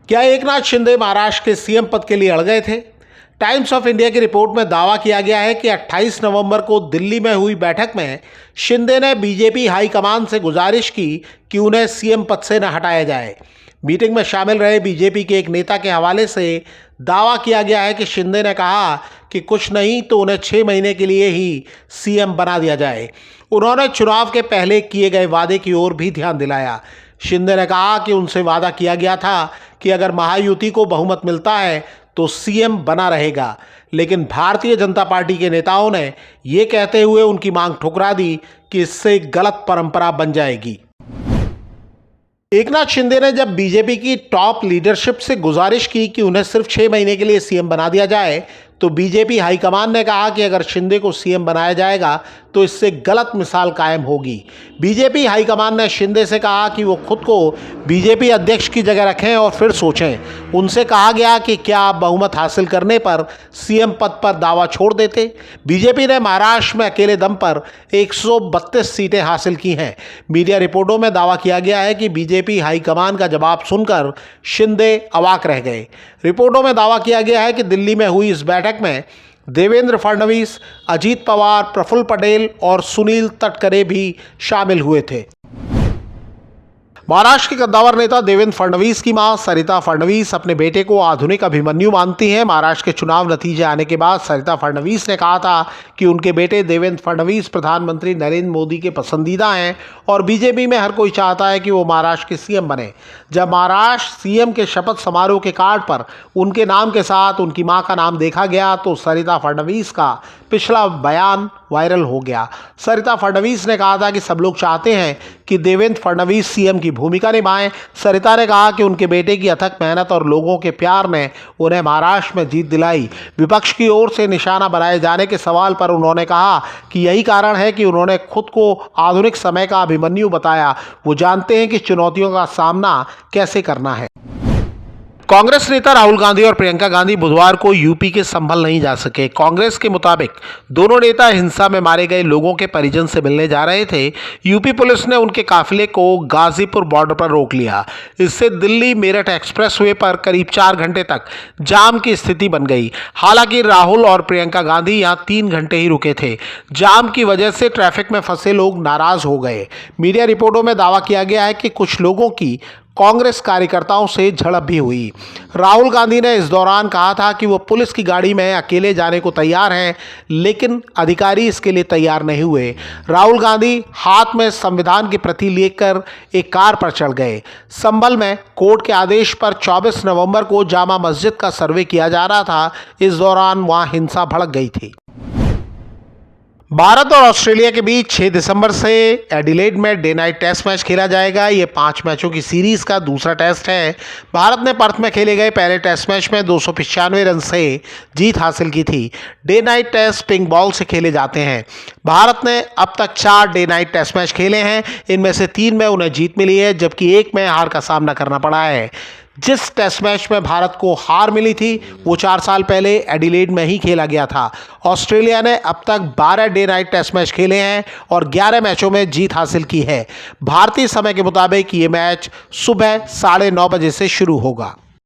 क्या एकनाथ शिंदे महाराष्ट्र के सीएम पद के लिए अड़ गए थे? टाइम्स ऑफ इंडिया की रिपोर्ट में दावा किया गया है कि 28 नवंबर को दिल्ली में हुई बैठक में शिंदे ने बीजेपी हाईकमान से गुजारिश की कि उन्हें सीएम पद से न हटाया जाए। मीटिंग में शामिल रहे बीजेपी के एक नेता के हवाले से दावा किया गया है कि शिंदे ने कहा कि कुछ नहीं तो उन्हें 6 महीने के लिए ही सीएम बना दिया जाए। उन्होंने चुनाव के पहले किए गए वादे की ओर भी ध्यान दिलाया। शिंदे ने कहा कि उनसे वादा किया गया था कि अगर महायुति को बहुमत मिलता है तो सीएम बना रहेगा, लेकिन भारतीय जनता पार्टी के नेताओं ने ये कहते हुए उनकी मांग ठुकरा दी कि इससे गलत परंपरा बन जाएगी। एकनाथ शिंदे ने जब बीजेपी की टॉप लीडरशिप से गुजारिश की कि उन्हें सिर्फ 6 महीने के लिए सीएम बना दिया जाए तो बीजेपी हाईकमान ने कहा कि अगर शिंदे को सीएम बनाया जाएगा तो इससे गलत मिसाल कायम होगी। बीजेपी हाईकमान ने शिंदे से कहा कि वो खुद को बीजेपी अध्यक्ष की जगह रखें और फिर सोचें। उनसे कहा गया कि क्या आप बहुमत हासिल करने पर सीएम पद पर दावा छोड़ देते। बीजेपी ने महाराष्ट्र में अकेले दम पर 132 सीटें हासिल की हैं। मीडिया रिपोर्टों में दावा किया गया है कि बीजेपी हाईकमान का जवाब सुनकर शिंदे अवाक रह गए। रिपोर्टों में दावा किया गया है कि दिल्ली में हुई इस बैठक में देवेंद्र फडणवीस, अजीत पवार, प्रफुल्ल पटेल और सुनील तटकरे भी शामिल हुए थे। महाराष्ट्र के कद्दावर नेता देवेंद्र फडणवीस की मां सरिता फडणवीस अपने बेटे को आधुनिक अभिमन्यु मानती हैं। महाराष्ट्र के चुनाव नतीजे आने के बाद सरिता फडणवीस ने कहा था कि उनके बेटे देवेंद्र फडणवीस प्रधानमंत्री नरेंद्र मोदी के पसंदीदा हैं और बीजेपी में हर कोई चाहता है कि वो महाराष्ट्र के सीएम बने। जब महाराष्ट्र सीएम के शपथ समारोह के कार्ड पर उनके नाम के साथ उनकी मां का नाम देखा गया तो सरिता फडणवीस का पिछला बयान वायरल हो गया। सरिता फडणवीस ने कहा था कि सब लोग चाहते हैं कि देवेंद्र फडणवीस सीएम की भूमिका निभाएं। सरिता ने कहा कि उनके बेटे की अथक मेहनत और लोगों के प्यार ने उन्हें महाराष्ट्र में जीत दिलाई। विपक्ष की ओर से निशाना बनाए जाने के सवाल पर उन्होंने कहा कि यही कारण है कि उन्होंने खुद को आधुनिक समय का अभिमन्यु बताया। वो जानते हैं कि चुनौतियों का सामना कैसे करना है। कांग्रेस नेता राहुल गांधी और प्रियंका गांधी बुधवार को यूपी के संभल नहीं जा सके। कांग्रेस के मुताबिक दोनों नेता हिंसा में मारे गए लोगों के परिजन से मिलने जा रहे थे। यूपी पुलिस ने उनके काफिले को गाजीपुर बॉर्डर पर रोक लिया। इससे दिल्ली मेरठ एक्सप्रेसवे पर करीब 4 घंटे तक जाम की स्थिति बन गई। हालांकि राहुल और प्रियंका गांधी यहां 3 घंटे ही रुके थे। जाम की वजह से ट्रैफिक में फंसे लोग नाराज हो गए। मीडिया रिपोर्टों में दावा किया गया है कि कुछ लोगों की कांग्रेस कार्यकर्ताओं से झड़प भी हुई। राहुल गांधी ने इस दौरान कहा था कि वो पुलिस की गाड़ी में अकेले जाने को तैयार हैं, लेकिन अधिकारी इसके लिए तैयार नहीं हुए। राहुल गांधी हाथ में संविधान की प्रति लेकर एक कार पर चढ़ गए। संभल में कोर्ट के आदेश पर 24 नवंबर को जामा मस्जिद का सर्वे किया जा रहा था। इस दौरान वहां हिंसा भड़क गई थी। भारत और ऑस्ट्रेलिया के बीच 6 दिसंबर से एडिलेड में डे नाइट टेस्ट मैच खेला जाएगा। ये 5 मैचों की सीरीज का दूसरा टेस्ट है। भारत ने पर्थ में खेले गए पहले टेस्ट मैच में 295 रन से जीत हासिल की थी। Day night test pink ball से खेले जाते हैं। भारत ने अब तक 4 डे नाइट टेस्ट मैच खेले हैं। इनमें से 3 में उन्हें जीत मिली है, जबकि 1 में हार का सामना करना पड़ा है। जिस टेस्ट मैच में भारत को हार मिली थी वो 4 साल पहले एडिलेड में ही खेला गया था। ऑस्ट्रेलिया ने अब तक 12 डे नाइट टेस्ट मैच खेले हैं और 11 मैचों में जीत हासिल की है। भारतीय समय के मुताबिक ये मैच सुबह 9:30 बजे से शुरू होगा।